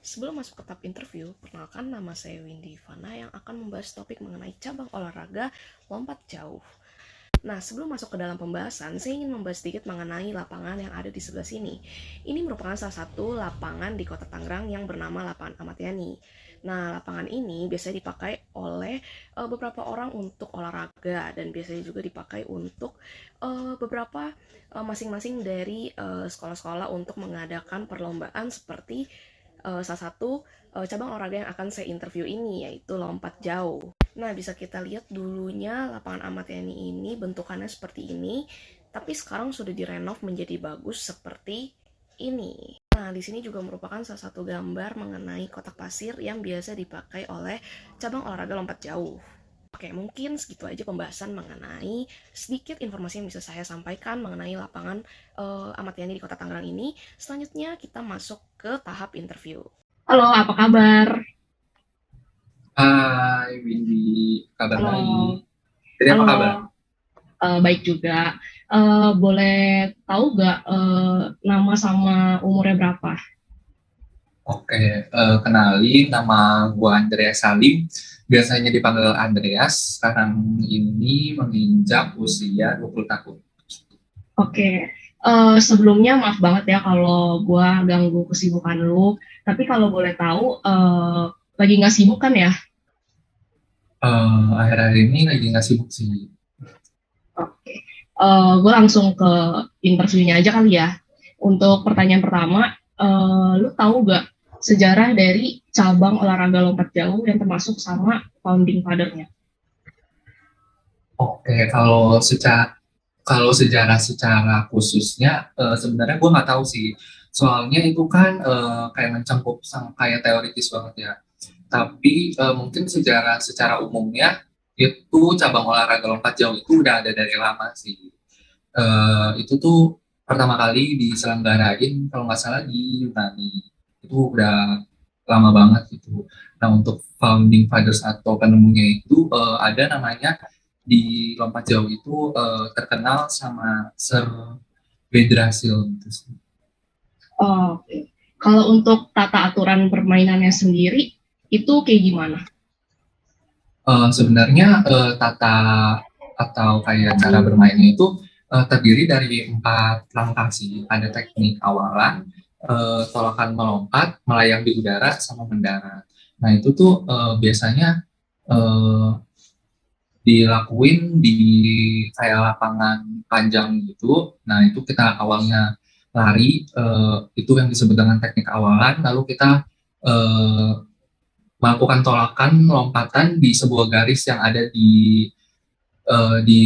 Sebelum masuk ke tahap interview, perkenalkan nama saya Windy Ivana yang akan membahas topik mengenai cabang olahraga lompat jauh. Nah, sebelum masuk ke dalam pembahasan, saya ingin membahas sedikit mengenai lapangan yang ada di sebelah sini. Ini merupakan salah satu lapangan di Kota Tangerang yang bernama Lapangan Ahmad Yani. Nah, lapangan ini biasanya dipakai oleh beberapa orang untuk olahraga dan biasanya juga dipakai untuk beberapa masing-masing dari sekolah-sekolah untuk mengadakan perlombaan seperti salah satu cabang olahraga yang akan saya interview ini, yaitu lompat jauh. Nah, bisa kita lihat dulunya lapangan Ahmad Yani ini bentukannya seperti ini, tapi sekarang sudah direnov menjadi bagus seperti ini. Nah, di sini juga merupakan salah satu gambar mengenai kotak pasir yang biasa dipakai oleh cabang olahraga lompat jauh. Oke, mungkin segitu aja pembahasan mengenai sedikit informasi yang bisa saya sampaikan mengenai lapangan Ahmad Yani di Kota Tangerang ini. Selanjutnya kita masuk ke tahap interview. Halo, apa kabar? Hai Windy, kabar baik. Halo, Jadi apa halo, kabar? baik juga. Boleh tahu nggak nama sama umurnya berapa? Oke, kenalin nama gua Andreas Salim. Biasanya dipanggil Andreas. Sekarang ini menginjak usia 20 tahun. Oke, sebelumnya maaf banget ya kalau gua ganggu kesibukan lu. Tapi kalau boleh tahu, lagi nggak sibuk kan ya? Akhir-akhir ini lagi nggak sibuk sih. Oke, gue langsung ke interviewnya aja kali ya. Untuk pertanyaan pertama, lu tahu gak sejarah dari cabang olahraga lompat jauh yang termasuk sama founding father-nya? Oke, kalau sejarah secara khususnya, sebenarnya gue nggak tahu sih. Soalnya itu kan kayak mencangkup kayak teoritis banget ya. Tapi mungkin sejarah secara umumnya itu cabang olahraga lompat jauh itu udah ada dari lama sih. Itu tuh pertama kali diselenggarain kalau nggak salah di Yunani. Itu udah lama banget gitu. Nah untuk founding fathers atau penemunya itu ada namanya di lompat jauh itu terkenal sama Sir Bedrasil gitu sih. Oh, oke. Kalau untuk tata aturan permainannya sendiri, itu kayak gimana? Sebenarnya tata atau kayak cara bermainnya itu terdiri dari 4 langkah sih. Ada teknik awalan, tolakan melompat, melayang di udara, sama mendarat. Nah itu tuh biasanya eh, dilakuin di kayak lapangan panjang gitu. Nah itu kita awalnya lari, itu yang disebut dengan teknik awalan. Lalu kita eh, melakukan tolakan lompatan di sebuah garis yang ada eh, di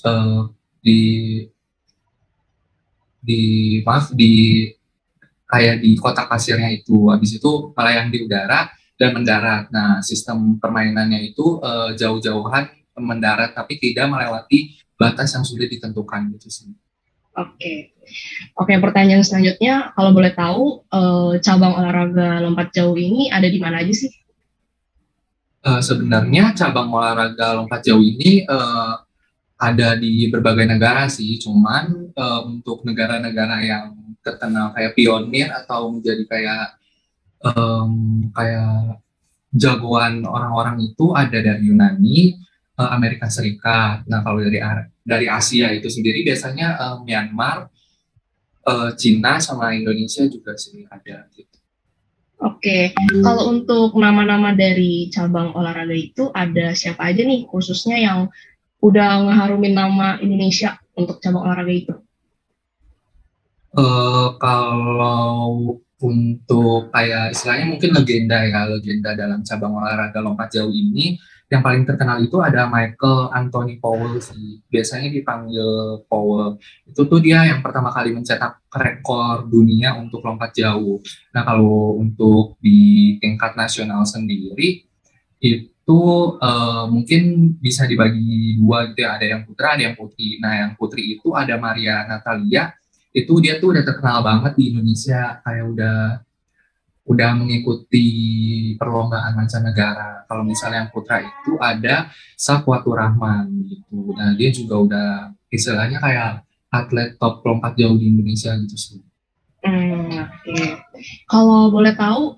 eh, di di maaf di kayak di kotak pasirnya itu. Habis itu melayang di udara dan mendarat. Nah, sistem permainannya itu jauh-jauhan mendarat tapi tidak melewati batas yang sudah ditentukan gitu sih. Oke. Oke, pertanyaan selanjutnya, kalau boleh tahu, cabang olahraga lompat jauh ini ada di mana aja sih? Sebenarnya cabang olahraga lompat jauh ini ada di berbagai negara sih, cuman untuk negara-negara yang terkenal kayak pionir atau menjadi kayak jagoan orang-orang itu ada dari Yunani, Amerika Serikat. Nah, kalau dari Asia itu sendiri biasanya Myanmar, Cina sama Indonesia juga sih ada gitu. Oke, kalau untuk nama-nama dari cabang olahraga itu ada siapa aja nih khususnya yang udah ngeharumin nama Indonesia untuk cabang olahraga itu? Kalau untuk kayak istilahnya mungkin legenda ya, legenda dalam cabang olahraga lompat jauh ini, yang paling terkenal itu ada Michael Anthony Powell sih. Biasanya dipanggil Powell. Itu tuh dia yang pertama kali mencetak rekor dunia untuk lompat jauh. Nah, kalau untuk di tingkat nasional sendiri, itu mungkin bisa dibagi dua gitu ya, ada yang putra, ada yang putri. Nah, yang putri itu ada Maria Natalia, itu dia tuh udah terkenal banget di Indonesia, kayak udah mengikuti perlombaan mancanegara. Kalau misalnya yang putra itu ada Sapuatur Rahman gitu. Nah, dia juga udah istilahnya kayak atlet top lompat jauh di Indonesia gitu sih. Oke. Kalau boleh tahu,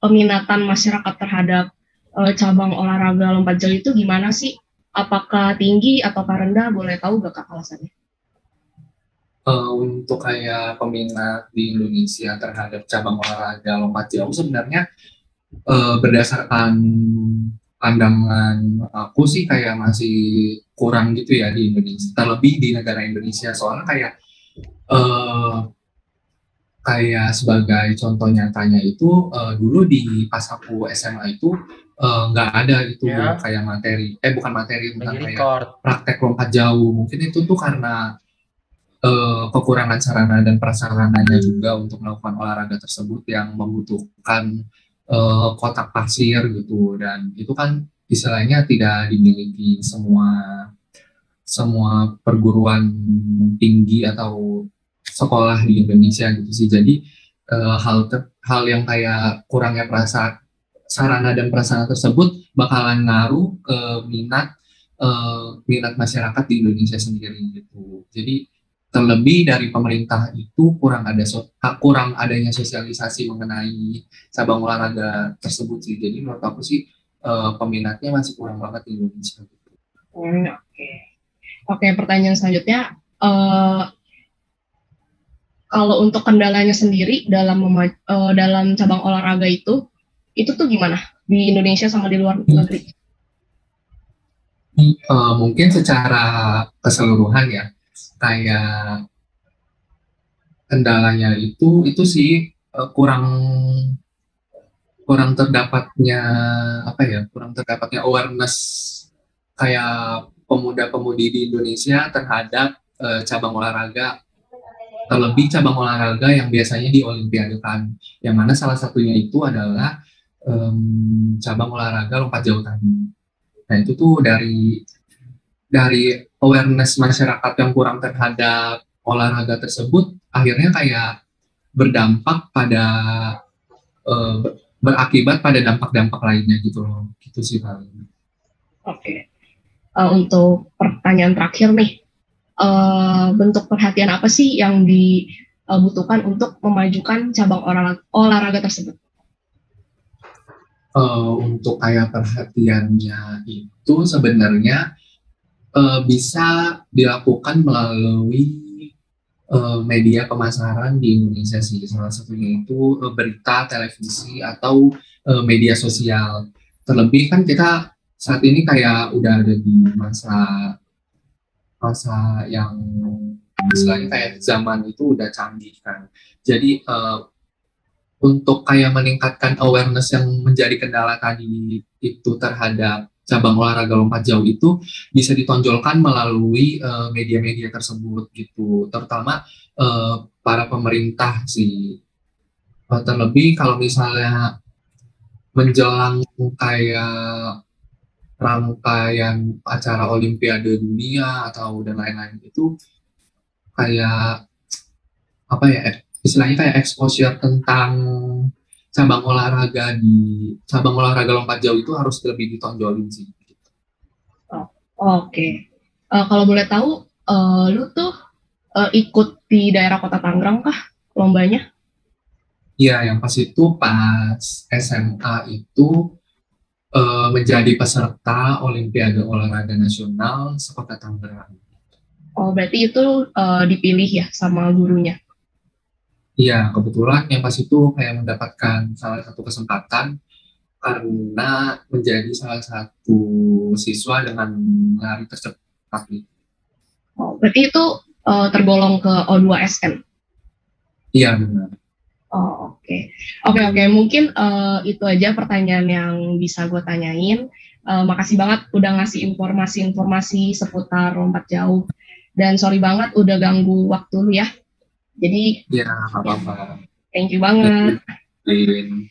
peminatan masyarakat terhadap cabang olahraga lompat jauh itu gimana sih? Apakah tinggi atau rendah? Boleh tahu gak Kak alasannya? Untuk kayak peminat di Indonesia terhadap cabang olahraga lompat jauh sebenarnya berdasarkan pandangan aku sih kayak masih kurang gitu ya di Indonesia, terlebih di negara Indonesia. Soalnya eh, kayak sebagai contoh nyatanya itu dulu di pas aku SMA itu nggak ada itu Ya, kayak materi, bukan materi lagi tentang kayak record. praktek lompat jauh. Mungkin itu tuh karena kekurangan sarana dan prasarananya juga untuk melakukan olahraga tersebut yang membutuhkan kotak pasir gitu, dan itu kan istilahnya tidak dimiliki semua semua perguruan tinggi atau sekolah di Indonesia gitu sih. Jadi hal yang kayak kurangnya sarana dan prasarana tersebut bakalan ngaruh ke minat masyarakat di Indonesia sendiri gitu. Jadi terlebih dari pemerintah itu kurang adanya sosialisasi mengenai cabang olahraga tersebut sih. Jadi menurut aku sih peminatnya masih kurang banget di Indonesia. Oke. Oke, pertanyaan selanjutnya, kalau untuk kendalanya sendiri dalam cabang olahraga itu tuh gimana di Indonesia sama di luar negeri? Mungkin secara keseluruhan ya, kayak kendalanya itu sih kurang kurang terdapatnya kurang terdapatnya awareness kayak pemuda-pemudi di Indonesia terhadap cabang olahraga, terlebih cabang olahraga yang biasanya di Olimpiadekan, yang mana salah satunya itu adalah cabang olahraga lompat jauh tadi. Nah itu tuh dari awareness masyarakat yang kurang terhadap olahraga tersebut, akhirnya kayak berdampak pada berakibat pada dampak-dampak lainnya gitu loh, gitu sih paling. Oke. Untuk pertanyaan terakhir nih, bentuk perhatian apa sih yang dibutuhkan untuk memajukan cabang olahraga tersebut? Untuk kayak perhatiannya itu sebenarnya bisa dilakukan melalui media pemasaran di Indonesia sih. Salah satunya itu berita, televisi, atau media sosial. Terlebih kan kita saat ini kayak udah ada di masa masa yang istilahnya kayak zaman itu udah canggih kan. Jadi untuk kayak meningkatkan awareness yang menjadi kendala tadi itu terhadap cabang olahraga lompat jauh itu bisa ditonjolkan melalui media-media tersebut gitu, terutama para pemerintah sih. Terlebih kalau misalnya menjelang kayak rangkaian acara Olimpiade Dunia atau dan lain-lain itu kayak apa ya, istilahnya kayak exposure tentang cabang olahraga lompat jauh itu harus lebih ditonjolin sih. Oke. Kalau boleh tahu, lu tuh ikut di daerah Kota Tangerang kah lombanya? Iya, yang pas itu pas SMA itu menjadi peserta Olimpiade Olahraga Nasional sekota Tangerang. Oh, berarti itu dipilih ya sama gurunya? Iya, kebetulan yang pas itu kayak mendapatkan salah satu kesempatan karena menjadi salah satu siswa dengan lari tercepat. Oh, berarti itu tergolong ke O2SN? Iya, benar. Oh, oke. Oke. Mungkin itu aja pertanyaan yang bisa gue tanyain. Makasih banget udah ngasih informasi-informasi seputar lompat jauh. Dan sorry banget udah ganggu waktu lu ya. Jadi, Iya, nggak apa-apa. thank you banget. Thank you.